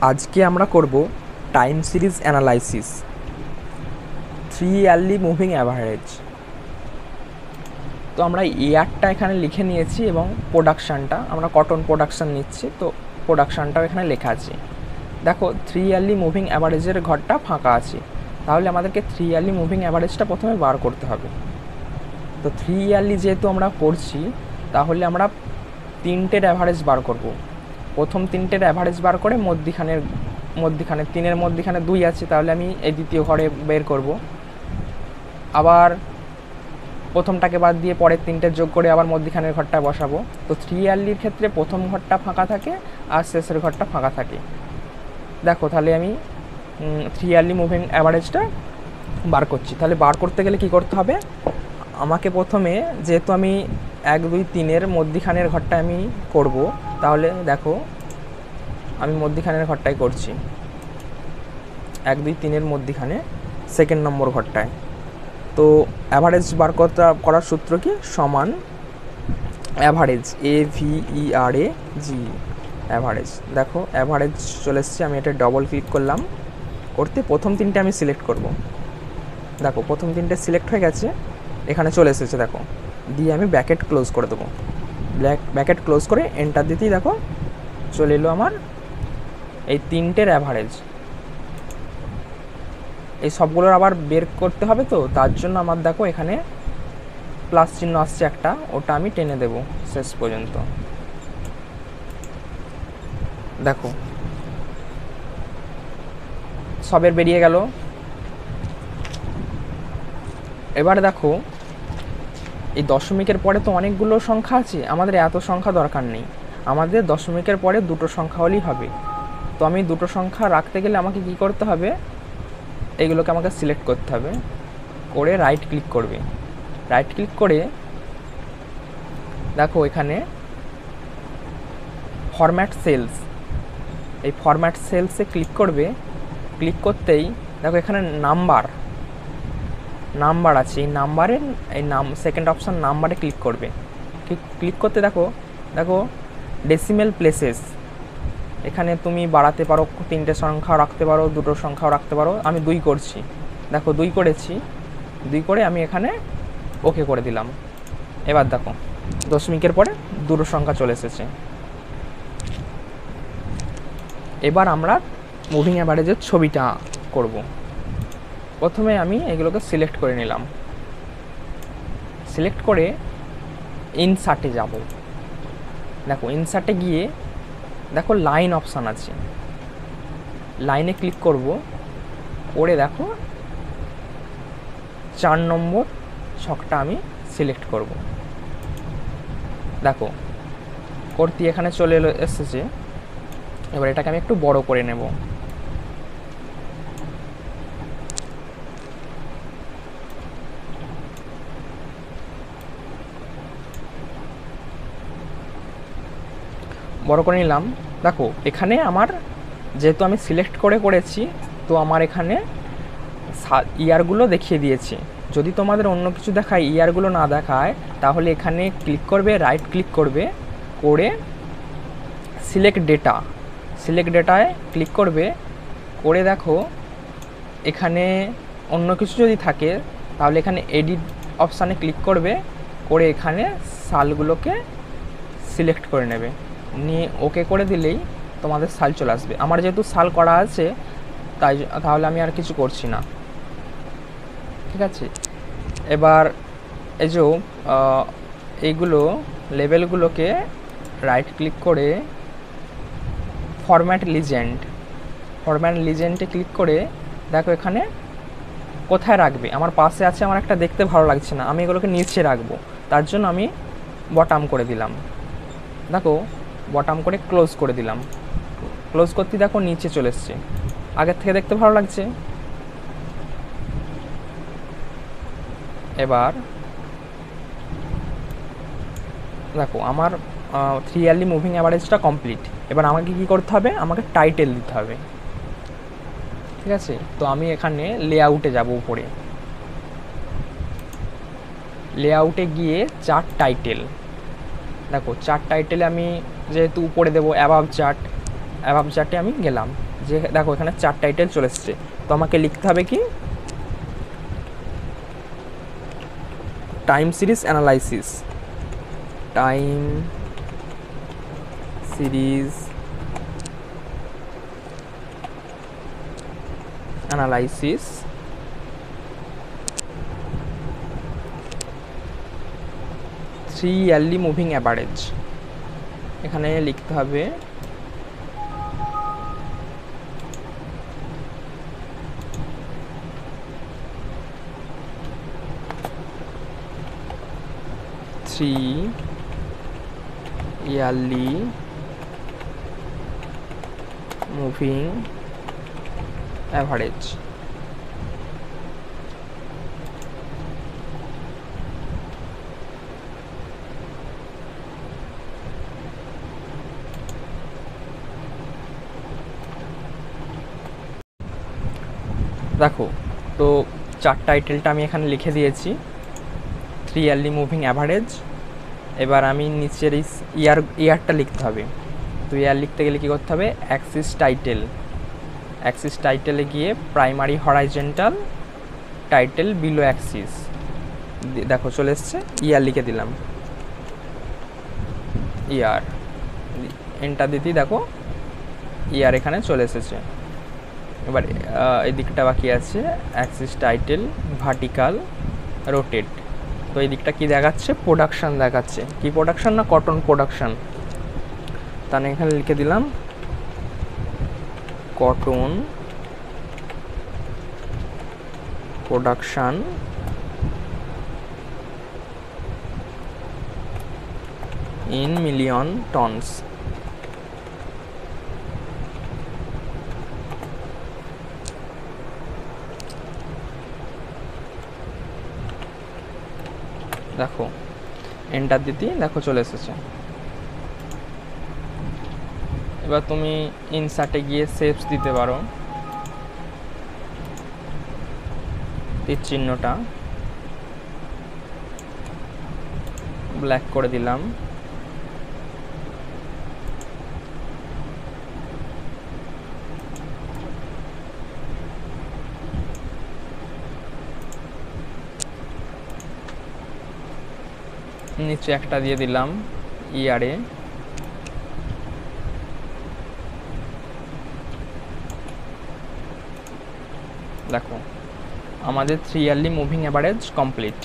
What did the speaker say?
আজকে আমরা করব time series analysis 3 yearly moving average. তো আমরা ইয়ারটা এখানে লিখে নিয়েছি এবং প্রোডাকশানটা আমরা কটন প্রোডাকশান নিচ্ছি, তো প্রোডাকশানটাও এখানে লেখা আছে। দেখো 3 ইয়ারলি মুভিং অ্যাভারেজের ঘরটা ফাঁকা আছে, তাহলে আমাদেরকে 3 ইয়ারলি মুভিং অ্যাভারেজটা প্রথমে বার করতে হবে। তো 3 ইয়ারলি যেহেতু আমরা করছি, তাহলে আমরা তিনটের অ্যাভারেজ বার করব। প্রথম তিনটের অ্যাভারেজ বার করে মধ্যিখানে তিনের মধ্যিখানে 2 আছে, তাহলে আমি এই দ্বিতীয় ঘরে বের করব। আবার প্রথমটাকে বাদ দিয়ে পরের তিনটে যোগ করে আবার মধ্যিখানের ঘরটা বসাবো। তো 3 ইয়ারলির ক্ষেত্রে প্রথম ঘরটা ফাঁকা থাকে আর শেষের ঘরটা ফাঁকা থাকে। দেখো তাহলে আমি 3 ইয়ারলি মুভিং অ্যাভারেজটা বার করছি। তাহলে বার করতে গেলে কি করতে হবে, আমাকে প্রথমে যেহেতু আমি 1 2 3-এর মধ্যিখানের ঘরটা আমি করব, তাহলে দেখো আমি মধ্যিখানের ঘরটাই করছি। 1 2 3-এর মধ্যিখানে সেকেন্ড নম্বর ঘরটায়। তো অ্যাভারেজ বার করার সূত্র কি, সমান অ্যাভারেজ, AVERAG অ্যাভারেজ। দেখো অ্যাভারেজ চলে এসছে, আমি এটা ডবল ক্লিক করলাম, করতে প্রথম তিনটে আমি সিলেক্ট করব। দেখো প্রথম তিনটে সিলেক্ট হয়ে গেছে, এখানে চলে এসেছে। দেখো দিয়ে আমি ব্র্যাকেট ক্লোজ করে দেবো। ব্র্যাকেট ক্লোজ করে এন্টার দিতেই দেখো চলে এলো আমার এই তিনটের অ্যাভারেজ। এই সবগুলোর আবার বের করতে হবে, তো তার জন্য আমার দেখো এখানে প্লাস চিহ্ন আসছে একটা, ওটা আমি টেনে দেব শেষ পর্যন্ত। দেখো সবের বেরিয়ে গেল। এবার দেখো এই দশমিকের পরে তো অনেকগুলো সংখ্যা আছে, আমাদের এত সংখ্যা দরকার নেই, আমাদের দশমিকের পরে দুটো সংখ্যা হলেই হবে। তো আমি দুটো সংখ্যা রাখতে গেলে আমাকে কি করতে হবে, এইগুলোকে আমাকে সিলেক্ট করতে হবে, করে রাইট ক্লিক করবে। রাইট ক্লিক করে দেখো এখানে ফরম্যাট সেলস, এই ফরম্যাট সেলসে ক্লিক করবে। ক্লিক করতেই দেখো এখানে নাম্বার আছে, এই নাম্বারের সেকেন্ড অপশান নাম্বারে ক্লিক করবে। ক্লিক করতে দেখো ডেসিমেল প্লেসেস, এখানে তুমি বাড়াতে পারো, 3টে সংখ্যাও রাখতে পারো, 2টো সংখ্যাও রাখতে পারো। আমি 2 করছি, দেখো 2 করেছি, 2 করে আমি এখানে ওকে করে দিলাম। এবার দেখো দশমিকের পরে 2টো সংখ্যা চলে এসেছে। এবার আমরা মুভিং অ্যাভারেজের ছবিটা করব। প্রথমে আমি এগুলোকে সিলেক্ট করে নিলাম, সিলেক্ট করে ইনসার্টে যাব। দেখো ইনসার্টে গিয়ে দেখো লাইন অপশান আছে, লাইনে ক্লিক করব, করে দেখো 4 নম্বর ছকটা আমি সিলেক্ট করব। দেখো করতে এখানে চলে এসেছে। এবার এটাকে আমি একটু বড় করে নেব। বড় করে নিলাম। দেখো এখানে আমার যেহেতু আমি সিলেক্ট করেছি, তো আমার এখানে ইয়ারগুলো দেখিয়ে দিয়েছে। যদি তোমাদের অন্য কিছু দেখায়, ইয়ারগুলো না দেখায়, তাহলে এখানে ক্লিক করবে, রাইট ক্লিক করবে, করে সিলেক্ট ডেটায় ক্লিক করবে, করে দেখো এখানে অন্য কিছু যদি থাকে, তাহলে এখানে এডিট অপশানে ক্লিক করবে, করে এখানে সালগুলোকে সিলেক্ট করে নেবে, নিয়ে ওকে করে দিলেই তোমাদের সাল চলে আসবে। আমার যেহেতু সাল করা আছে, তাহলে আমি আর কিছু করছি না, ঠিক আছে। এবার এই যে এইগুলো লেবেলগুলোকে রাইট ক্লিক করে ফরম্যাট লিজেন্ডে ক্লিক করে দেখো এখানে কোথায় রাখবে। আমার পাশে আছে, আমার একটা দেখতে ভালো লাগছে না, আমি এগুলোকে নিচে রাখবো, তার জন্য আমি বটাম করে দিলাম। দেখো বটাম করে ক্লোজ করে দিলাম। ক্লোজ করতে দেখো নিচে চলে এসছে, আগের থেকে দেখতে ভালো লাগছে। এবার দেখো আমার 3 ইয়ারলি মুভিং অ্যাভারেজটা কমপ্লিট। এবার আমাকে কি করতে হবে, আমাকে টাইটেল দিতে হবে, ঠিক আছে। তো আমি এখানে লেআউটে যাব, উপরে লেআউটে গিয়ে চার্ট টাইটেল, দেখো চার্ট টাইটেলে আমি যেহেতু উপরে দেবো অ্যাবাভ চার্টে আমি গেলাম। যে দেখো এখানে 4 টাইটেল চলে এসছে, তো আমাকে লিখতে হবে কি time series analysis, time series analysis three yearly moving average. এখানে লিখতে হবে থ্রি ইয়ারলি মুভিং অ্যাভারেজ। দেখো তো 4 টাইটেলটা আমি এখানে লিখে দিয়েছি, থ্রি ইয়ারলি মুভিং অ্যাভারেজ। এবার আমি নিচের এই ইয়ারটা লিখতে হবে। তো ইয়ার লিখতে গেলে কী করতে হবে, অ্যাক্সিস টাইটেলে গিয়ে primary horizontal title below Axis, দেখো চলে এসছে, ইয়ার লিখে দিলাম, ইয়ার এন্টার দিতেই দেখো ইয়ার এখানে চলে এসেছে। এবার এই দিকটা বাকি আছে, অ্যাক্সিস টাইটেল ভার্টিক্যাল রোটেট। তো এই দিকটা কি দেখাচ্ছে, প্রোডাকশান দেখাচ্ছে। কি প্রোডাকশান না কটন প্রোডাকশান, তাহলে এখানে লিখে দিলাম cotton production in million tonnes. দেখো এন্টার দিতেই দেখো চলে এসেছে। এবার তুমি ইনসার্টে গিয়ে শেপস দিতে পারো, তীর চিহ্নটা ব্ল্যাক করে দিলাম। নিচে একটা দিয়ে দিলাম ইয়ারে। দেখো আমাদের three yearly moving average complete.